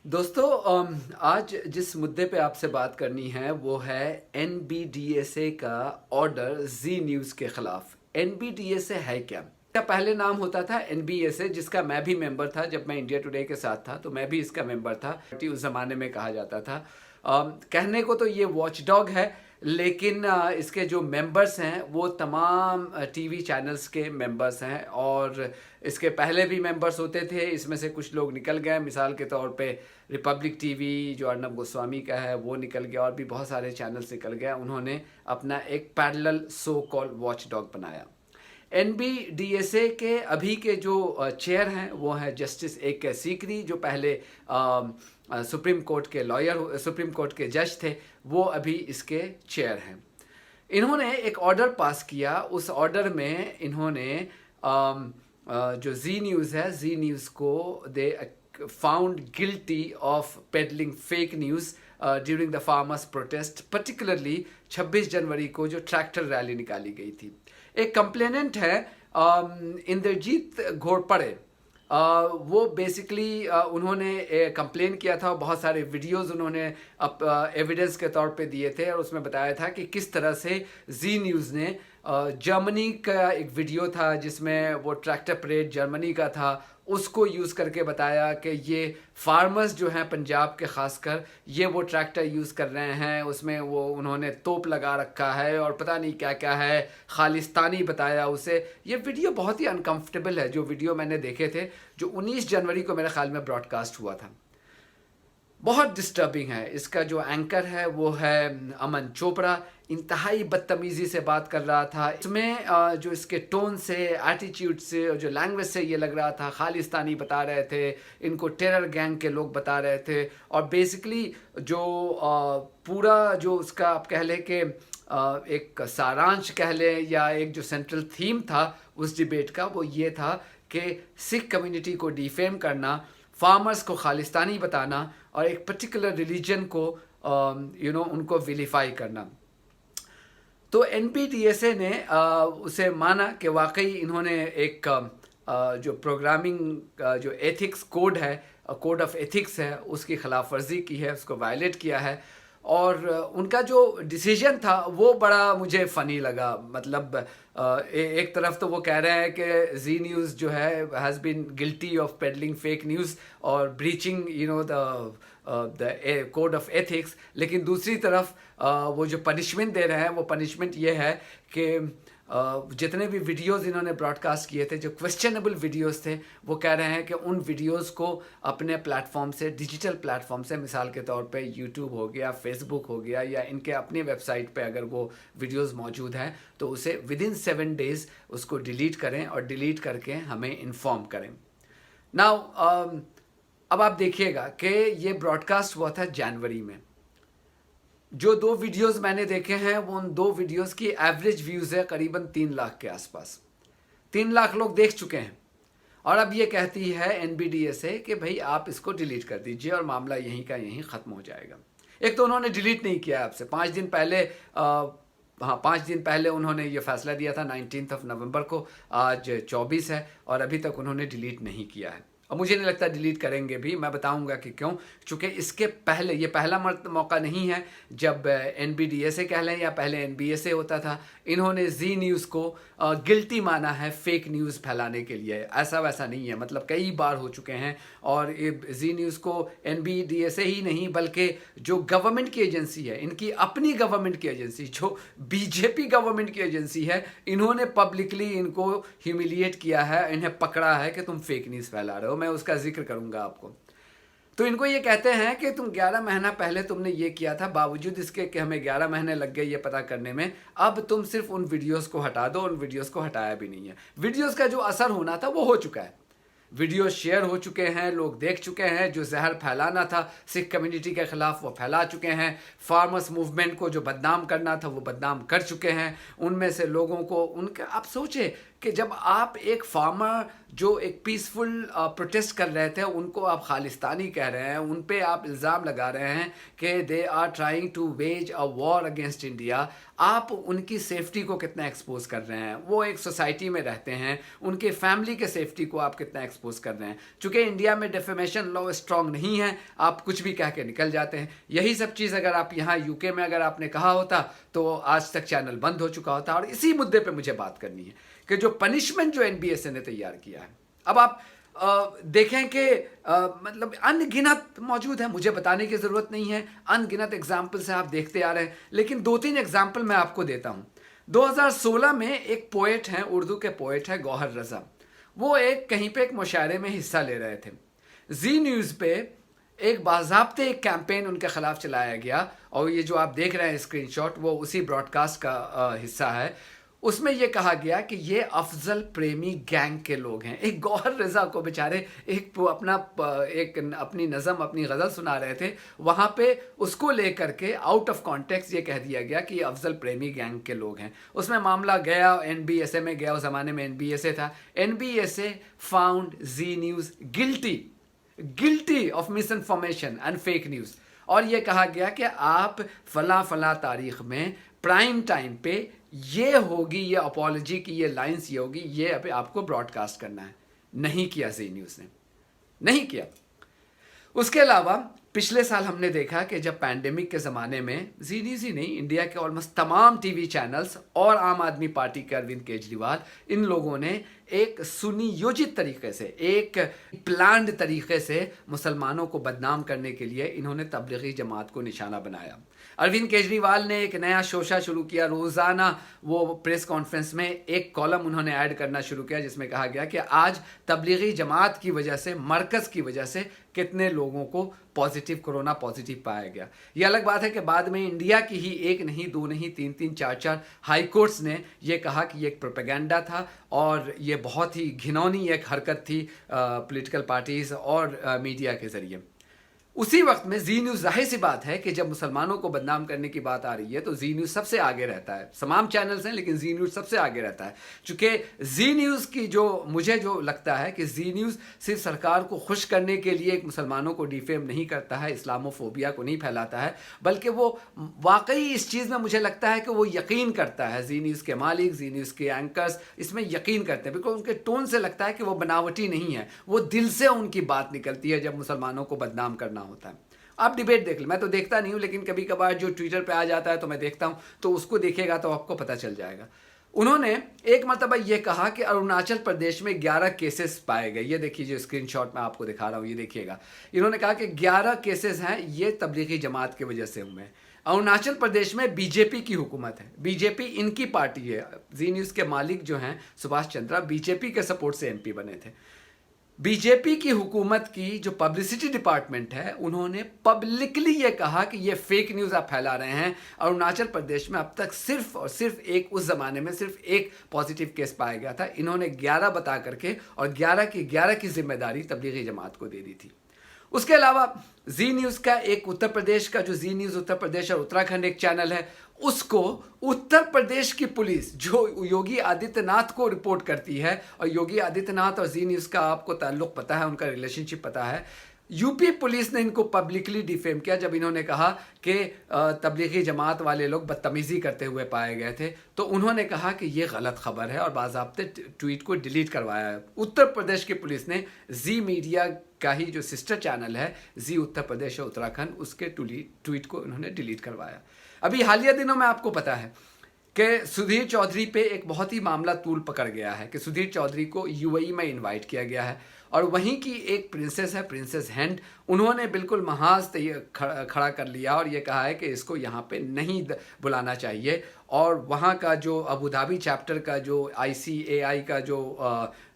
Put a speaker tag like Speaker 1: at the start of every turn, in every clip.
Speaker 1: दोस्तों आज जिस मुद्दे पे आपसे बात करनी है वो है एनबीडीएसए का ऑर्डर जी न्यूज़ के खिलाफ। एनबीडीएसए है क्या? इसका पहले नाम होता था एनबीएसए, जिसका मैं भी मेंबर था। जब मैं इंडिया टुडे के साथ था तो मैं भी इसका मेंबर था। उस ज़माने में कहा जाता था। कहने को तो ये वॉच डॉग है, लेकिन इसके जो मेंबर्स हैं वो तमाम टीवी चैनल्स के मेंबर्स हैं, और इसके पहले भी मेंबर्स होते थे। इसमें से कुछ लोग निकल गए, मिसाल के तौर पे रिपब्लिक टीवी जो अर्नब गोस्वामी का है वो निकल गया, और भी बहुत सारे चैनल्स निकल गए। उन्होंने अपना एक parallel so call watch dog बनाया। एनबीडीएसए के अभी के जो चेयर हैं वो हैं जस्टिस ए के सीकरी, जो पहले सुप्रीम कोर्ट के लॉयर, सुप्रीम कोर्ट के जज थे। वो अभी इसके चेयर हैं। इन्होंने एक ऑर्डर पास किया। उस ऑर्डर में इन्होंने जो जी न्यूज़ है, जी न्यूज़ को they found guilty of peddling fake news during the farmers protest, particularly 26 जनवरी को जो ट्रैक्टर रैली निकाली गई थी। एक कंप्लेनेंट है इंद्रजीत घोरपड़े। वो बेसिकली उन्होंने कंप्लेन किया था। बहुत सारे वीडियोस उन्होंने एविडेंस के तौर पे दिए थे, और उसमें बताया था कि किस तरह से जी न्यूज़ ने जर्मनी का एक वीडियो था जिसमें वो ट्रैक्टर परेड जर्मनी का था, उसको यूज़ करके बताया कि ये फार्मर्स जो हैं पंजाब के ख़ासकर, ये वो ट्रैक्टर यूज़ कर रहे हैं। उसमें वो उन्होंने तोप लगा रखा है और पता नहीं क्या क्या है, खालिस्तानी बताया उसे। ये वीडियो बहुत ही अनकंफर्टेबल है। जो वीडियो मैंने देखे थे, जो 19 जनवरी को मेरे ख्याल में ब्रॉडकास्ट हुआ था, बहुत डिस्टर्बिंग है। इसका जो एंकर है वो है अमन चोपड़ा। इंतहाई बदतमीज़ी से बात कर रहा था। इसमें जो इसके टोन से, एटीट्यूड से और जो लैंग्वेज से ये लग रहा था खालिस्तानी बता रहे थे, इनको टेरर गैंग के लोग बता रहे थे। और बेसिकली जो पूरा जो उसका आप कह लें कि एक सारांश कह लें, या एक जो सेंट्रल थीम था उस डिबेट का, वो ये था कि सिख कम्युनिटी को डिफेम करना, फार्मर्स को खालिस्तानी बताना, और एक पर्टिकुलर रिलीजन को उनको विलीफाई करना। तो एनबीडीएसए ने उसे माना कि वाकई इन्होंने एक जो प्रोग्रामिंग जो एथिक्स कोड है, कोड ऑफ एथिक्स है, उसकी खिलाफ वर्जी की है, उसको वायलेट किया है। और उनका जो डिसीजन था वो बड़ा मुझे फ़नी लगा। मतलब एक तरफ तो वो कह रहे हैं कि जी न्यूज़ जो है has been guilty of peddling fake news और breaching the code of ethics, लेकिन दूसरी तरफ वो जो पनिशमेंट दे रहे हैं वो पनिशमेंट ये है कि जितने भी वीडियोस इन्होंने ब्रॉडकास्ट किए थे, जो क्वेश्चनेबल वीडियोस थे, वो कह रहे हैं कि उन वीडियोस को अपने प्लेटफॉर्म से, डिजिटल प्लेटफॉर्म से, मिसाल के तौर पे यूट्यूब हो गया, फेसबुक हो गया, या इनके अपनी वेबसाइट पे अगर वो वीडियोस मौजूद हैं तो उसे विदिन 7 डेज़ उसको डिलीट करें, और डिलीट करके हमें इन्फॉर्म करें। नाउ अब आप देखिएगा कि ये ब्रॉडकास्ट हुआ था जनवरी में। जो 2 वीडियोस मैंने देखे हैं, वो उन 2 वीडियोस की एवरेज व्यूज़ है करीबन 3 लाख के आसपास। 3 लाख लोग देख चुके हैं। और अब ये कहती है एनबीडीएसए कि भाई आप इसको डिलीट कर दीजिए और मामला यहीं का यहीं ख़त्म हो जाएगा। एक तो उन्होंने डिलीट नहीं किया आपसे। 5 दिन पहले हाँ 5 दिन पहले उन्होंने ये फैसला दिया था 19 नवंबर को। आज 24 है और अभी तक उन्होंने डिलीट नहीं किया है, और मुझे नहीं लगता डिलीट करेंगे भी। मैं बताऊंगा कि क्यों। चूँकि इसके पहले ये पहला मौका नहीं है जब एनबीडीएसए कह लें या पहले एनबीएसए होता था, इन्होंने जी न्यूज़ को गिल्टी माना है फेक न्यूज़ फैलाने के लिए। ऐसा वैसा नहीं है, मतलब कई बार हो चुके हैं। और जी न्यूज़ को एनबीडीएसए ही नहीं बल्कि जो गवर्नमेंट की एजेंसी है, इनकी अपनी गवर्नमेंट की एजेंसी, जो बीजेपी गवर्नमेंट की एजेंसी है, इन्होंने पब्लिकली इनको ह्यूमिलिएट किया है, इन्हें पकड़ा है कि तुम फेक न्यूज़ फैला रहे हो। मैं उसका जिक्र करूंगा आपको। तो इनको ये कहते हैं कि तुम 11 महीना पहले तुमने ये किया था, बावजूद इसके कि हमें 11 महीने लग गए ये पता करने में, अब तुम सिर्फ उन वीडियोस को हटा दो। उन वीडियोस को हटाया भी नहीं है। वीडियोस का जो असर होना था वो हो चुका है। वीडियो शेयर हो चुके हैं, लोग देख चुके हैं। जो जहर फैलाना था सिख कम्युनिटी के ख़िलाफ़ वो फैला चुके हैं। फार्मर्स मूवमेंट को जो बदनाम करना था वो बदनाम कर चुके हैं। उनमें से लोगों को उनका, आप सोचें کہ जब आप एक फार्मर जो एक पीसफुल प्रोटेस्ट कर रहे थे उनको आप खालिस्तानी कह रहे हैं, उन पे आप इल्ज़ाम लगा रहे हैं कि they are trying to wage a war against India, आप उनकी सेफ्टी को कितना एक्सपोज कर रहे हैं। वो एक सोसाइटी में रहते हैं, उनके फैमिली के सेफ्टी को आप कितना एक्सपोज कर रहे हैं। चूँकि इंडिया में डिफेमेशन लॉ स्ट्रॉन्ग नहीं है, आप कुछ भी कह के निकल जाते हैं। यही सब चीज़ अगर आप यहाँ यूके में अगर आपने कहा होता तो आज तक चैनल बंद हो चुका होता। और इसी मुद्दे पे मुझे बात करनी है कि जो पनिशमेंट जो एनबीएसए ने तैयार किया है, अब आप देखें कि मतलब अनगिनत मौजूद है, मुझे बताने की ज़रूरत नहीं है, अनगिनत एग्जाम्पल्स हैं, आप देखते आ रहे हैं। लेकिन 2-3 एग्जाम्पल मैं आपको देता हूँ। 2016 में एक पोएट हैं, उर्दू के पोएट हैं गौहर रज़ा, वो एक कहीं पे एक मुशायरे में हिस्सा ले रहे थे। जी न्यूज़ पे एक बाज़ाब्ते एक कैंपेन उनके ख़िलाफ़ चलाया गया, और ये जो आप देख रहे हैं स्क्रीनशॉट वो उसी ब्रॉडकास्ट का हिस्सा है। उसमें ये कहा गया कि ये अफजल प्रेमी गैंग के लोग हैं। एक गौहर रज़ा को बेचारे एक अपनी नज़म, अपनी गज़ल सुना रहे थे, वहाँ पे उसको लेकर के आउट ऑफ कॉन्टेक्स्ट ये कह दिया गया कि ये अफजल प्रेमी गैंग के लोग हैं। उसमें मामला गया एनबीएसए में गया, उस ज़माने में एनबीएसए था। NBSA found Zee news guilty of misinformation and fake news, और ये कहा गया कि आप फला तारीख में प्राइम टाइम पे ये होगी, ये अपॉलॉजी की ये लाइंस ये होगी, ये अभी आपको ब्रॉडकास्ट करना है। नहीं किया जी न्यूज़ ने, नहीं किया। उसके अलावा पिछले साल हमने देखा कि जब पैंडेमिक के ज़माने में जी न्यूज़ ही नहीं, इंडिया के ऑलमोस्ट तमाम टीवी चैनल्स और आम आदमी पार्टी के अरविंद केजरीवाल, इन लोगों ने एक सुनियोजित तरीके से, एक प्लान्ड तरीके से मुसलमानों को बदनाम करने के लिए इन्होंने तबलीगी जमात को निशाना बनाया। अरविंद केजरीवाल ने एक नया शोशा शुरू किया, रोज़ाना वो प्रेस कॉन्फ्रेंस में एक कॉलम उन्होंने ऐड करना शुरू किया जिसमें कहा गया कि आज तबलीगी जमात की वजह से, मरकज़ की वजह से कितने लोगों को कोरोना पॉजिटिव पाया गया। ये अलग बात है कि बाद में इंडिया की ही एक नहीं, दो नहीं, 3-3, 4-4 हाई कोर्ट्स ने ये कहा कि ये एक प्रोपेगेंडा था और ये बहुत ही घिनौनी एक हरकत थी पॉलिटिकल पार्टीज़ और मीडिया के ज़रिए। उसी वक्त में जी न्यूज़, जाहिर सी बात है कि जब मुसलमानों को बदनाम करने की बात आ रही है तो जी न्यूज़ सबसे आगे रहता है। तमाम चैनल्स हैं लेकिन जी न्यूज़ सबसे आगे रहता है, चूँकि जी न्यूज़ की मुझे जो लगता है कि जी न्यूज़ सिर्फ सरकार को खुश करने के लिए एक मुसलमानों को डिफेम नहीं करता है, इस्लामोफोबिया को नहीं फैलाता है, बल्कि वो वाकई इस चीज़ में मुझे लगता है कि वो यकीन करता है। जी न्यूज़ के मालिक, जी न्यूज़ के एंकर्स इसमें यकीन करते हैं, बिकॉज उनके टोन से लगता है कि वो बनावटी नहीं है, वो दिल से उनकी बात निकलती है जब मुसलमानों को बदनाम करना होता है। आप डिबेट देख लें, मैं तो देखता नहीं हूं लेकिन कभी कभार जो ट्विटर पे आ जाता है तो मैं देखता हूं, तो उसको देखिएगा तो आपको पता चल जाएगा। उन्होंने एक मरतबा ये कहा कि अरुणाचल प्रदेश में 11 केसेस पाए गए। ये देखिए जो स्क्रीनशॉट मैं आपको दिखा रहा हूँ, ये देखिएगा। इन्होंने कहा कि 11 केसेस हैं, ये तबलीगी जमात की वजह से हुए। अरुणाचल प्रदेश में बीजेपी की हुकूमत है, बीजेपी इनकी पार्टी है। जी न्यूज़ के मालिक जो हैं सुभाष चंद्रा, बीजेपी के सपोर्ट से एमपी बने थे। बीजेपी की हुकूमत की जो पब्लिसिटी डिपार्टमेंट है, उन्होंने पब्लिकली ये कहा कि ये फेक न्यूज़ आप फैला रहे हैं। अरुणाचल प्रदेश में अब तक सिर्फ और सिर्फ एक, उस ज़माने में सिर्फ एक पॉजिटिव केस पाया गया था। इन्होंने 11 बता करके और 11 की जिम्मेदारी तबलीगी जमात को दे दी थी। उसके अलावा जी न्यूज़ का एक उत्तर प्रदेश का, जो जी न्यूज़ उत्तर प्रदेश और उत्तराखंड एक चैनल है, उसको उत्तर प्रदेश की पुलिस जो योगी आदित्यनाथ को रिपोर्ट करती है, और योगी आदित्यनाथ और जी न्यूज़ का आपको ताल्लुक़ पता है, उनका रिलेशनशिप पता है, यूपी पुलिस ने इनको पब्लिकली डिफेम किया जब इन्होंने कहा कि तबलीगी जमात वाले लोग बदतमीज़ी करते हुए पाए गए थे। तो उन्होंने कहा कि ये गलत खबर है और बाज़ाब्ते ट्वीट को डिलीट करवाया है। उत्तर प्रदेश की पुलिस ने जी मीडिया का ही जो सिस्टर चैनल है जी उत्तर प्रदेश और उत्तराखंड, उसके ट्वीट को उन्होंने डिलीट करवाया। अभी हालिया दिनों में आपको पता है कि सुधीर चौधरी पे एक बहुत ही मामला तूल पकड़ गया है कि सुधीर चौधरी को यूएई में इनवाइट किया गया है, और वहीं की एक प्रिंसेस है, प्रिंसेस हिंद, उन्होंने बिल्कुल महाज खड़ा कर लिया और ये कहा है कि इसको यहाँ पे नहीं बुलाना चाहिए। और वहाँ का जो अबू धाबी चैप्टर का जो ICAI का जो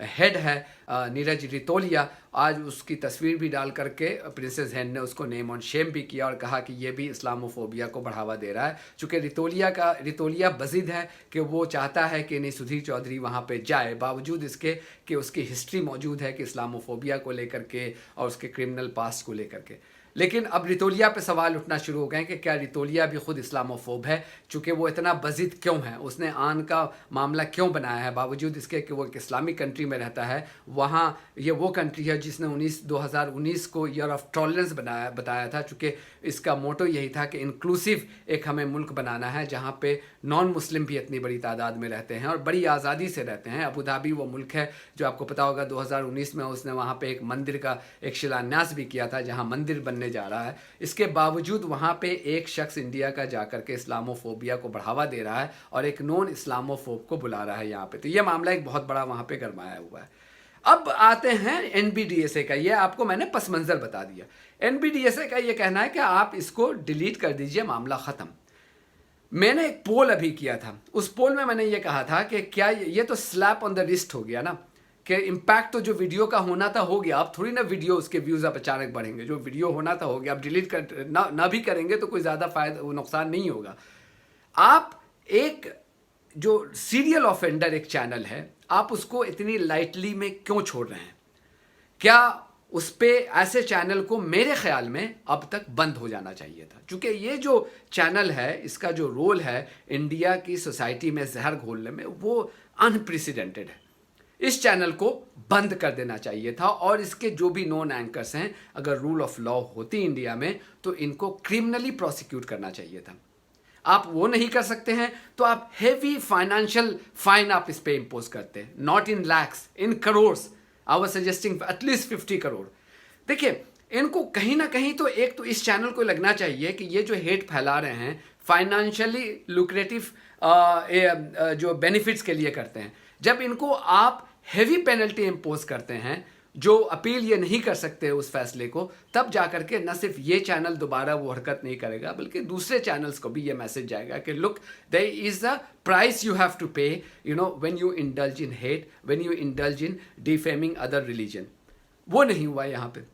Speaker 1: हेड है नीरज रितोलिया, आज उसकी तस्वीर भी डाल करके प्रिंसेस हिंद ने उसको नेम ऑन शेम भी किया और कहा कि ये भी इस्लामोफोबिया को बढ़ावा दे रहा है। चूँकि रितोलिया बज़िद है कि वो चाहता है कि नहीं सुधीर चौधरी वहाँ पे जाए, बावजूद इसके कि उसकी हिस्ट्री मौजूद है कि इस्लामोफोबिया को लेकर के और उसके क्रिमिनल पास्ट को लेकर के। लेकिन अब रितोलिया पे सवाल उठना शुरू हो गए हैं कि क्या रितोलिया भी खुद इस्लामोफोब है, चूँकि वो इतना बज़िद क्यों है, उसने आन का मामला क्यों बनाया है, बावजूद इसके कि वो एक इस्लामिक कंट्री में रहता है। वहाँ ये वो कंट्री है जिसने 2019 को ईयर ऑफ टॉलरेंस बताया था, चूँकि इसका मोटो यही था कि इंक्लूसिव एक हमें मुल्क बनाना है जहाँ पे नॉन मुस्लिम भी इतनी बड़ी तादाद में रहते हैं और बड़ी आज़ादी से रहते हैं। अबू धाबी वो मुल्क है जो आपको पता होगा 2019 में उसने वहाँ पे एक मंदिर का एक शिलान्यास भी किया था जहाँ मंदिर बनने जा रहा है। इसके बावजूद वहाँ पे एक शख्स इंडिया का जाकर के इस्लामोफोबिया को बढ़ावा दे रहा है और एक नॉन इस्लामोफोब को बुला रहा है यहाँ पे। तो ये मामला एक बहुत बड़ा वहाँ पे गरमाया हुआ है। अब आते हैं एनबीडीएसए का, ये आपको मैंने पस मंज़र बता दिया। एनबीडीएसए का ये कहना है कि आप इसको डिलीट कर दीजिए, मामला ख़त्म। मैंने एक पोल अभी किया था, उस पोल में मैंने ये कहा था कि क्या ये तो स्लैप ऑन द रिस्ट हो गया ना, कि इम्पैक्ट तो जो वीडियो का होना था हो गया। अब थोड़ी ना वीडियो उसके व्यूज़ अब अचानक बढ़ेंगे, जो वीडियो होना था हो गया। अब डिलीट कर ना भी करेंगे तो कोई ज़्यादा फ़ायदा नुकसान नहीं होगा। आप एक जो सीरियल ऑफेंडर एक चैनल है, आप उसको इतनी लाइटली में क्यों छोड़ रहे हैं? क्या उस पे ऐसे चैनल को मेरे ख्याल में अब तक बंद हो जाना चाहिए था, क्योंकि ये जो चैनल है इसका जो रोल है इंडिया की सोसाइटी में जहर घोलने में वो अनप्रेसिडेंटेड है। इस चैनल को बंद कर देना चाहिए था और इसके जो भी नॉन एंकर्स हैं, अगर रूल ऑफ लॉ होती इंडिया में तो इनको क्रिमिनली प्रोसिक्यूट करना चाहिए था। आप वो नहीं कर सकते हैं तो आप हेवी फाइनेंशियल फाइन आप इस पे इम्पोज करते हैं, not in lakhs, in crores. I was suggesting at least 50 crore. देखिए, इनको कहीं ना कहीं तो एक तो इस चैनल को लगना चाहिए कि ये जो हेट फैला रहे हैं फाइनेंशियली लुक्रेटिव जो बेनिफिट्स के लिए करते हैं। जब इनको आप हेवी पेनल्टी इम्पोज करते हैं, जो अपील ये नहीं कर सकते उस फैसले को, तब जाकर के न सिर्फ ये चैनल दोबारा वो हरकत नहीं करेगा, बल्कि दूसरे चैनल्स को भी ये मैसेज जाएगा कि look, there is a price you have to pay, you know, when you indulge in hate, when you indulge in defaming other religion. वो नहीं हुआ यहाँ पे।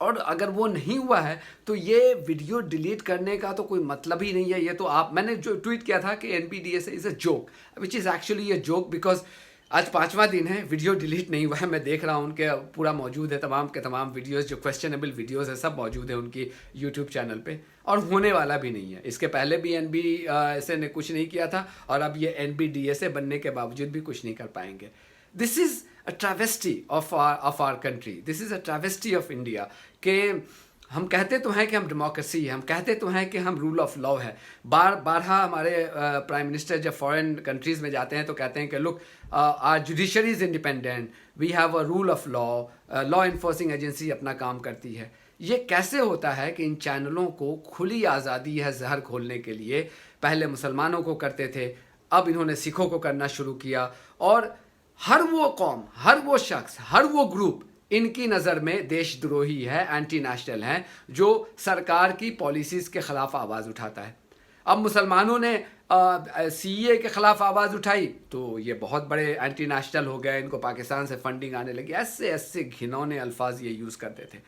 Speaker 1: और अगर वो नहीं हुआ है तो ये वीडियो डिलीट करने का तो कोई मतलब ही नहीं है। ये तो आप, मैंने जो ट्वीट किया था कि NBDSA is a joke, which is actually a joke, because आज 5वां दिन है, वीडियो डिलीट नहीं हुआ है। मैं देख रहा हूँ उनके पूरा मौजूद है, तमाम के तमाम वीडियोस जो क्वेश्चनेबल वीडियोस है सब मौजूद है उनकी यूट्यूब चैनल पे, और होने वाला भी नहीं है। इसके पहले भी एनबीडीएसए ने कुछ नहीं किया था और अब ये एनबीडीएसए बनने के बावजूद भी कुछ नहीं कर पाएंगे। This is a travesty of our country, this is a travesty of India. कि हम कहते तो हैं कि हम डेमोक्रेसी है, हम कहते तो हैं कि हम रूल ऑफ लॉ है। बारहा हमारे प्राइम मिनिस्टर जब फॉरेन कंट्रीज़ में जाते हैं तो कहते हैं कि look, our judiciary is independent, we have a rule of law, law enforcing agency अपना काम करती है। ये कैसे होता है कि इन चैनलों को खुली आज़ादी है जहर खोलने के लिए? पहले मुसलमानों को करते थे, अब इन्होंने सिखों को करना शुरू किया, और हर वो कौम, हर वो शख्स, हर वो ग्रुप इनकी नज़र में देशद्रोही है, एंटी नेशनल है, जो सरकार की पॉलिसीज़ के ख़िलाफ़ आवाज़ उठाता है। अब मुसलमानों ने सीए के ख़िलाफ़ आवाज़ उठाई तो ये बहुत बड़े एंटी नेशनल हो गए, इनको पाकिस्तान से फंडिंग आने लगी। ऐसे ऐसे घिनौने अल्फाज ये यूज़ करते थे।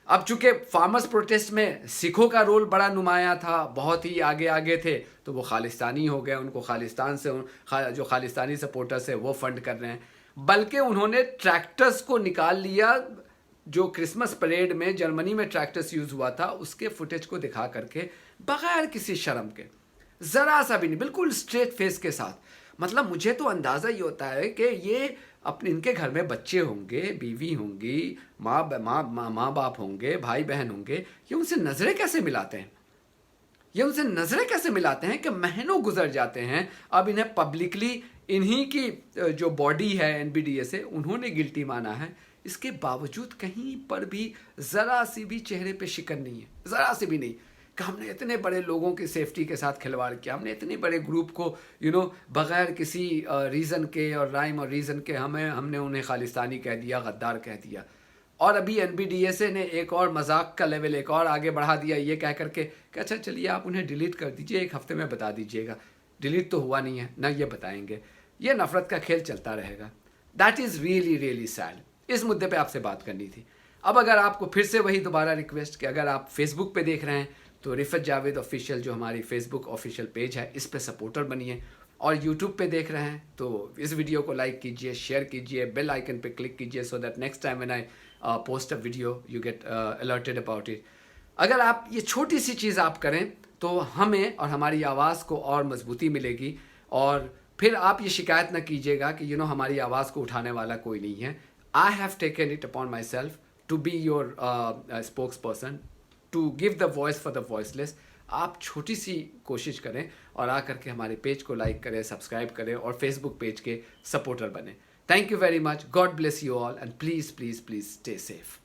Speaker 1: अब चूंकि फार्मर्स प्रोटेस्ट में सिखों का रोल बड़ा नुमाया था, बहुत ही आगे आगे थे, तो वो खालिस्तानी हो गए, उनको खालिस्तान से जो खालिस्तानी सपोर्टर्स है वो फंड कर रहे हैं। बल्कि उन्होंने ट्रैक्टर्स को निकाल लिया, जो क्रिसमस परेड में जर्मनी में ट्रैक्टर्स यूज़ हुआ था उसके फुटेज को दिखा करके, बगैर किसी शर्म के, ज़रा सा भी नहीं, बिल्कुल स्ट्रेट फेस के साथ। मतलब मुझे तो अंदाज़ा ये होता है कि ये अपने, इनके घर में बच्चे होंगे, बीवी होंगी, माँ बाप होंगे, भाई बहन होंगे, ये उनसे नज़रें कैसे मिलाते हैं? ये उनसे नज़रें कैसे मिलाते हैं कि महीनों गुजर जाते हैं, अब इन्हें पब्लिकली इन्हीं की जो बॉडी है एनबीडीएसए, उन्होंने गिल्टी माना है। इसके बावजूद कहीं पर भी ज़रा सी भी चेहरे पे शिकन नहीं है, ज़रा सी भी नहीं, कि हमने इतने बड़े लोगों की सेफ्टी के साथ खिलवाड़ किया, हमने इतने बड़े ग्रुप को बग़ैर किसी रीज़न के और राइम और रीज़न के हमने उन्हें खालिस्तानी कह दिया, गद्दार कह दिया। और अभी एनबीडीएसए ने एक और मजाक का लेवल एक और आगे बढ़ा दिया, ये कह करके कि अच्छा चलिए आप उन्हें डिलीट कर दीजिए, 1 हफ्ते में बता दीजिएगा। डिलीट तो हुआ नहीं है ना, ये बताएंगे। ये नफ़रत का खेल चलता रहेगा। That is really really sad. इस मुद्दे पे आपसे बात करनी थी। अब अगर आपको फिर से वही दोबारा रिक्वेस्ट कि अगर आप फेसबुक पे देख रहे हैं तो रिफ़त जावेद ऑफिशियल जो हमारी फेसबुक ऑफिशियल पेज है, इस पे सपोर्टर बनिए। और यूट्यूब पे देख रहे हैं तो इस वीडियो को लाइक कीजिए, शेयर कीजिए, बेल आइकन पे क्लिक कीजिए, so that next time when I post a video you get alerted about it. اگر آپ یہ چھوٹی سی چیز آپ کریں تو ہمیں اور ہماری آواز کو اور مضبوطی ملے گی، اور پھر آپ یہ شکایت نہ کیجیے گا کہ ہماری آواز کو اٹھانے والا کوئی نہیں ہے. I have taken it upon myself to be your spokesperson, to give the voice for the voiceless. آپ چھوٹی سی کوشش کریں اور آ کر کے ہمارے پیج کو لائک کریں، سبسکرائب کریں اور فیس بک پیج کے سپورٹر بنیں. Thank you very much. God bless you all and please please please stay safe.